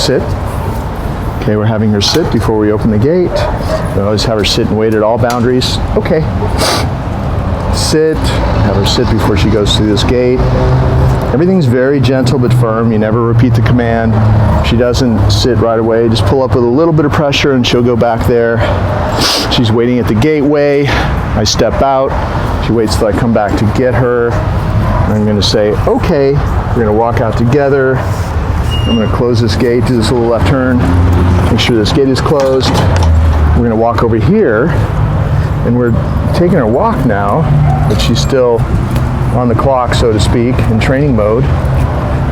sit. Okay, we're having her sit before we open the gate. We always have her sit and wait at all boundaries. Okay. Sit, have her sit before she goes through this gate. Everything's very gentle but firm. You never repeat the command. If she doesn't sit right away, just pull up with a little bit of pressure and she'll go back there. She's waiting at the gateway. I step out. She waits till I come back to get her. I'm going to say, okay, we're going to walk out together. I'm going to close this gate, do this little left turn, make sure this gate is closed. We're going to walk over here, and we're taking her walk now, but she's still on the clock, so to speak, in training mode.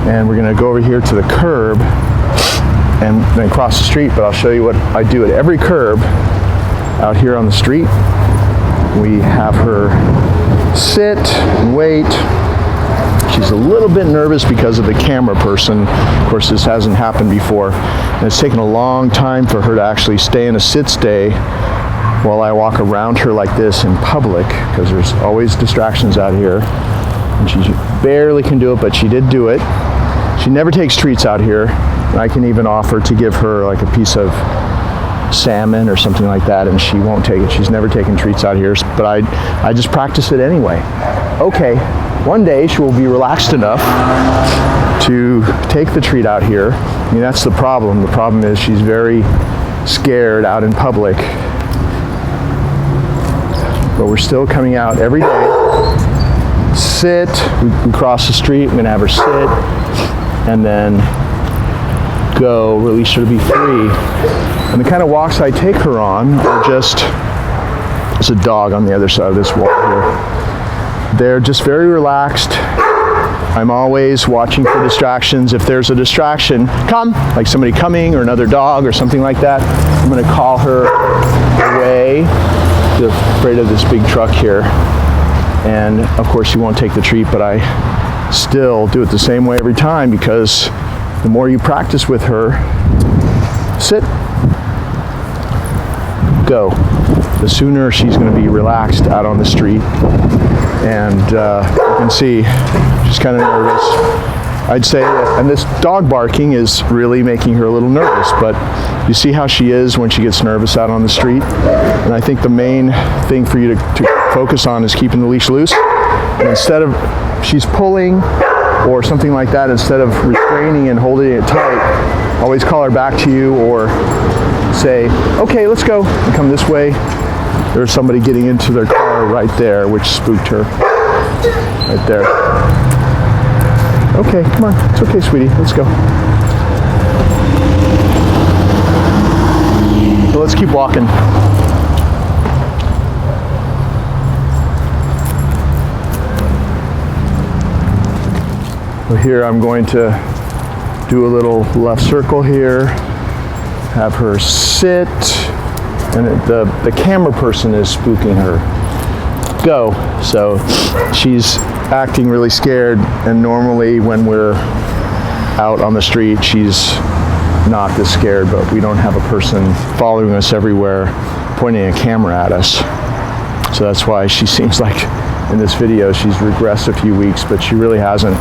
And we're going to go over here to the curb and then cross the street, but I'll show you what I do at every curb out here on the street. We have her sit and wait. She's a little bit nervous because of the camera person. Of course, this hasn't happened before. And it's taken a long time for her to actually stay in a sit stay while I walk around her like this in public, because there's always distractions out here. And she barely can do it, but she did do it. She never takes treats out here. And I can even offer to give her like a piece of salmon or something like that, and she won't take it. She's never taken treats out here, but I just practice it anyway. Okay, one day she will be relaxed enough to take the treat out here. I mean, that's the problem. The problem is she's very scared out in public. But we're still coming out every day. Sit, we cross the street, I'm gonna have her sit, and then go, release her to be free. And the kind of walks I take her on are just, there's a dog on the other side of this wall here. They're just very relaxed. I'm always watching for distractions. If there's a distraction, come, like somebody coming or another dog or something like that, I'm gonna call her away. She's afraid of this big truck here. And of course she won't take the treat, but I still do it the same way every time, because the more you practice with her, sit, go, the sooner she's going to be relaxed out on the street. And you can see she's kind of nervous. I'd say, and this dog barking is really making her a little nervous, but you see how she is when she gets nervous out on the street. And I think the main thing for you to focus on is keeping the leash loose. And instead of, she's pulling or something like that, instead of restraining and holding it tight, always call her back to you, or say, okay, let's go, and come this way. There's somebody getting into their car right there, which spooked her. Right there. Okay, come on. It's okay, sweetie. Let's go. So let's keep walking. So here I'm going to do a little left circle here, have her sit, and the camera person is spooking her. Go. So she's acting really scared, and normally when we're out on the street she's not this scared, but we don't have a person following us everywhere pointing a camera at us. So that's why she seems like in this video she's regressed a few weeks, but she really hasn't.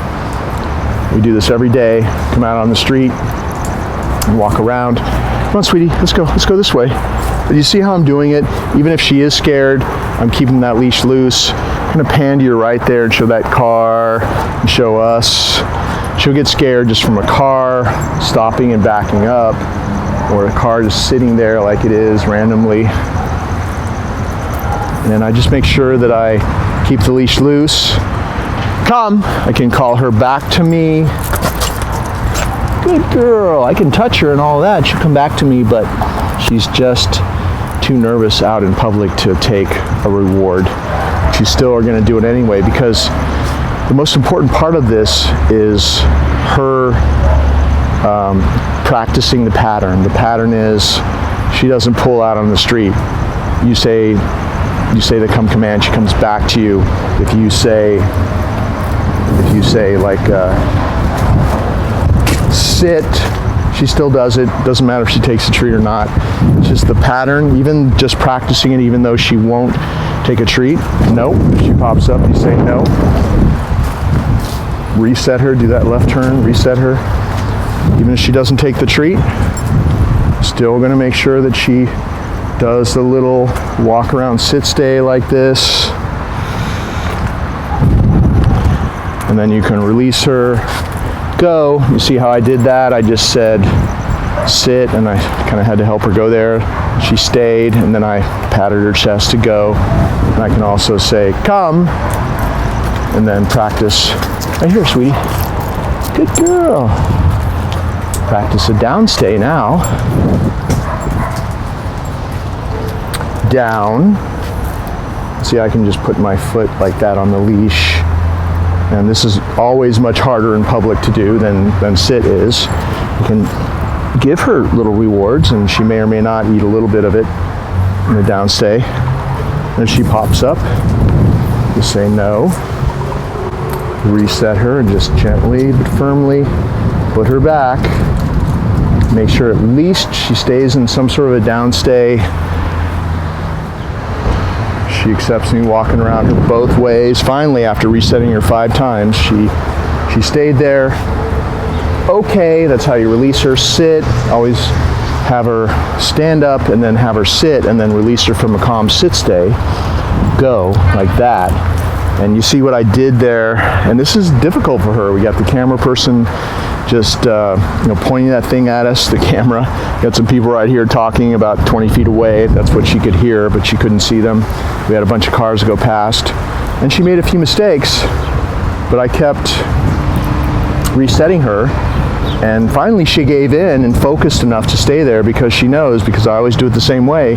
We do this every day, come out on the street and walk around. Come on, sweetie, let's go this way. But you see how I'm doing it? Even if she is scared, I'm keeping that leash loose. I'm gonna pan to your right there and show that car, and show us. She'll get scared just from a car stopping and backing up, or a car just sitting there like it is randomly. And I just make sure that I keep the leash loose. Come, I can call her back to me. Good girl, I can touch her and all that. She'll come back to me, but she's just too nervous out in public to take a reward. She's still are gonna do it anyway, because the most important part of this is her practicing the pattern. The pattern is she doesn't pull out on the street. You say the come command, she comes back to you. If you say like sit, she still does it. Doesn't matter if she takes a treat or not. It's just the pattern. Even just practicing it, even though she won't take a treat. No, she pops up, you say no. Reset her, do that left turn, reset her. Even if she doesn't take the treat, still going to make sure that she does the little walk around sit stay like this. And then you can release her, go. You see how I did that? I just said sit, and I kind of had to help her go there. She stayed, and then I patted her chest to go. And I can also say come, and then practice. Right here, sweetie. Good girl. Practice a down stay now. Down. See, I can just put my foot like that on the leash. And this is always much harder in public to do than sit is. You can give her little rewards, and she may or may not eat a little bit of it in a down stay. Then she pops up. You say no. Reset her and just gently but firmly put her back. Make sure at least she stays in some sort of a down stay. She accepts me walking around her both ways. Finally, after resetting her 5 times, she stayed there. Okay, that's how you release her. Sit. Always have her stand up and then have her sit and then release her from a calm sit stay. Go like that. And you see what I did there, and this is difficult for her. We got the camera person just pointing that thing at us, the camera. Got some people right here talking about 20 feet away. That's what she could hear, but she couldn't see them. We had a bunch of cars go past, and she made a few mistakes, but I kept resetting her, and finally she gave in and focused enough to stay there because she knows, because I always do it the same way,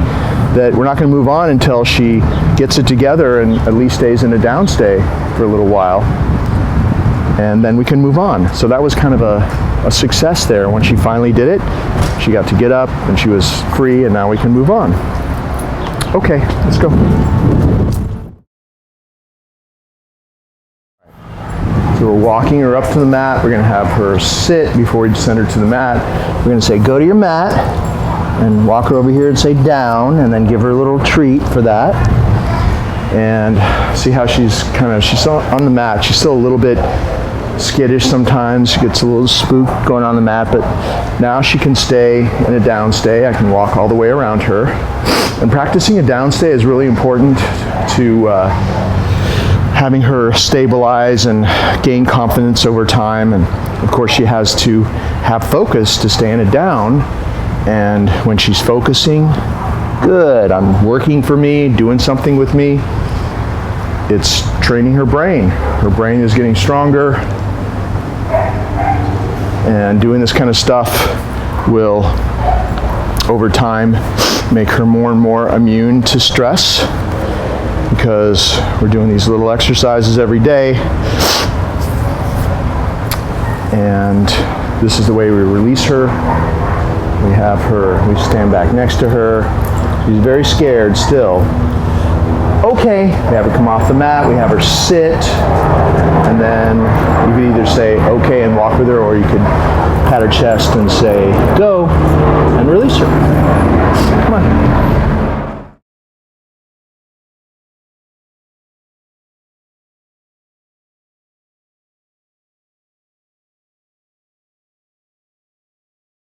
that we're not going to move on until she gets it together and at least stays in a downstay for a little while, and then we can move on. So that was kind of a success there. When she finally did it, she got to get up and she was free, and now we can move on. Okay, let's go. So we're walking her up to the mat. We're going to have her sit before we send her to the mat. We're going to say go to your mat and walk her over here and say down, and then give her a little treat for that. And see how she's still on the mat. She's still a little bit skittish sometimes. She gets a little spooked going on the mat, but now she can stay in a down stay. I can walk all the way around her. And practicing a down stay is really important to having her stabilize and gain confidence over time. And of course she has to have focus to stay in a down. And when she's focusing, good, I'm working for me, doing something with me. It's training her brain. Her brain is getting stronger. And doing this kind of stuff will, over time, make her more and more immune to stress, because we're doing these little exercises every day. And this is the way we release her. We have her, we stand back next to her. She's very scared still. Okay, we have her come off the mat, we have her sit, and then you could either say okay and walk with her, or you could pat her chest and say go and release her.